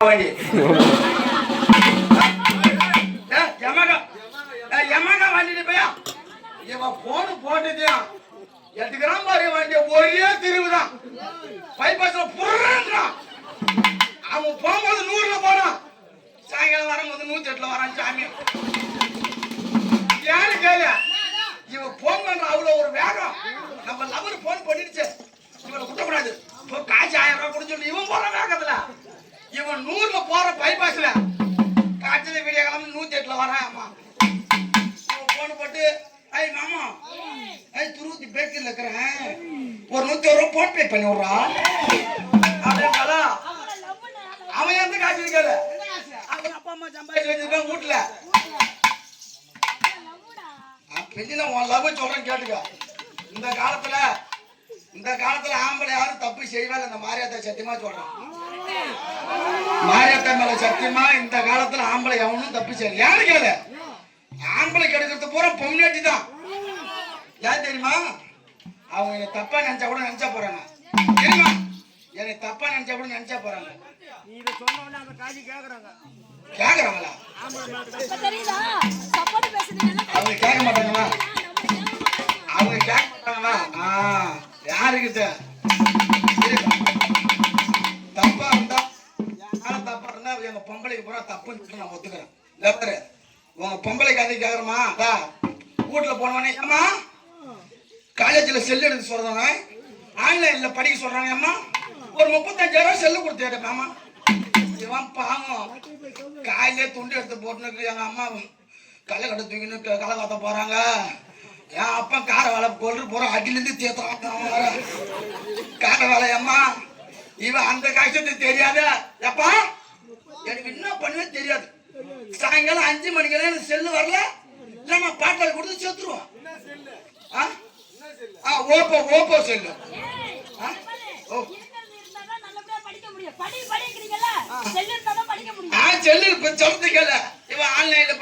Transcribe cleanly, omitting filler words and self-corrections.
வண்டி எமகா வண்டிட்டு போயா இவன் போன் போட்டுட்டியா 8 கிராம் பாரு வண்டி ஒரே திருவுதான் பைபாஸ்ல புறான் அவன் போகும்போது 100ல போனான் சாயங்காலம் வரும்போது 108ல வரான் சாமி யாரு கேளு இவன் போன் பண்ற அவ்வளவு ஒரு வேகம் நம்ம லவர் போன் பண்ணிடுச்சு இவனை குட்டக்கூடாது காசு 1000 ரூபாய் கொடுத்து இவன் போற வேகத்துல இவன் 100ல போற பைபாஸ்ல காய்ச்சல வீடியோ கிளம்பி 108ல வரான் அம்மா இவன் போன் போட்டு ஐய் மாமா ஐய் துருத்தி பேக்கரில் இருக்கிறேன் ஒரு 101 ரூபாய் போன் பே பண்ணி விடுறா அப்படின்னா அவன் எந்த காசு இருக்காது அவன் அப்பா அம்மா சம்பாதிச்சு வச்சிருக்கான் வீட்டுல பெண்ணில உன் லவ் சொல்றேன் கேட்டுக்க இந்த காலத்துல ஆம்பளை யாரும் தப்பு செய்வாங்க இந்த மாரியாத்தா சத்தியமா சொல்றேன் மாரியாத்தா மேல சத்தியமா இந்த காலத்துல ஆம்பளை எவனும் தப்பு செய்யல யாரு கேளு ஆம்பளை கிடைக்கிறது பூரா பொம்னாட்டி தான் ஏன் தெரியுமா அவங்க என்னை தப்பா நினைச்சா கூட நினைச்சா போறாங்க தெரியுமா என்னை தப்பா நினைச்சா கூட நினைச்சா போறாங்க கேக்குறாங்களா அவங்க கேட்க மாட்டாங்களா அவங்க கேட்க மாட்டாங்களா யாருக்கிட்ட தப்பா இருந்தா தப்பா இருந்தா எங்க பொம்பளைக்கு பூரா தப்புன்னு நான் ஒத்துக்கிறேன் லெப்பரு உங்க பொம்பளை கதை கேக்குறமா வீட்டுல போனவனே அம்மா காலேஜ்ல செல்லு எடுத்து சொல்றாங்க ஆன்லைன்ல படிக்க சொல்றாங்க அம்மா ஒரு 35,000 செல்லு கொடுத்தேன் அம்மா இவன் பாவம் காயிலே துண்டு எடுத்து போட்டுன்னு எங்க அம்மா களை கட்ட தூக்கின்னு களை காத்த போறாங்க என் அப்பா கார வேலை கொண்டு போற அடியிலிருந்து தேத்துறான் கார வேலை அம்மா இவன் அந்த கஷ்டத்துக்கு தெரியாத எப்பா எனக்கு என்ன பண்ணுவே தெரியாது சாயங்காலம் 5 மணிக்கெல்லாம் எனக்கு செல்லு வரல இல்ல நான் பாட்டில் கொடுத்து சேர்த்துருவோம் ஓப்போ செல்லு செல்லு சொல்றதுக்கு இவன் ஆன்லைன்ல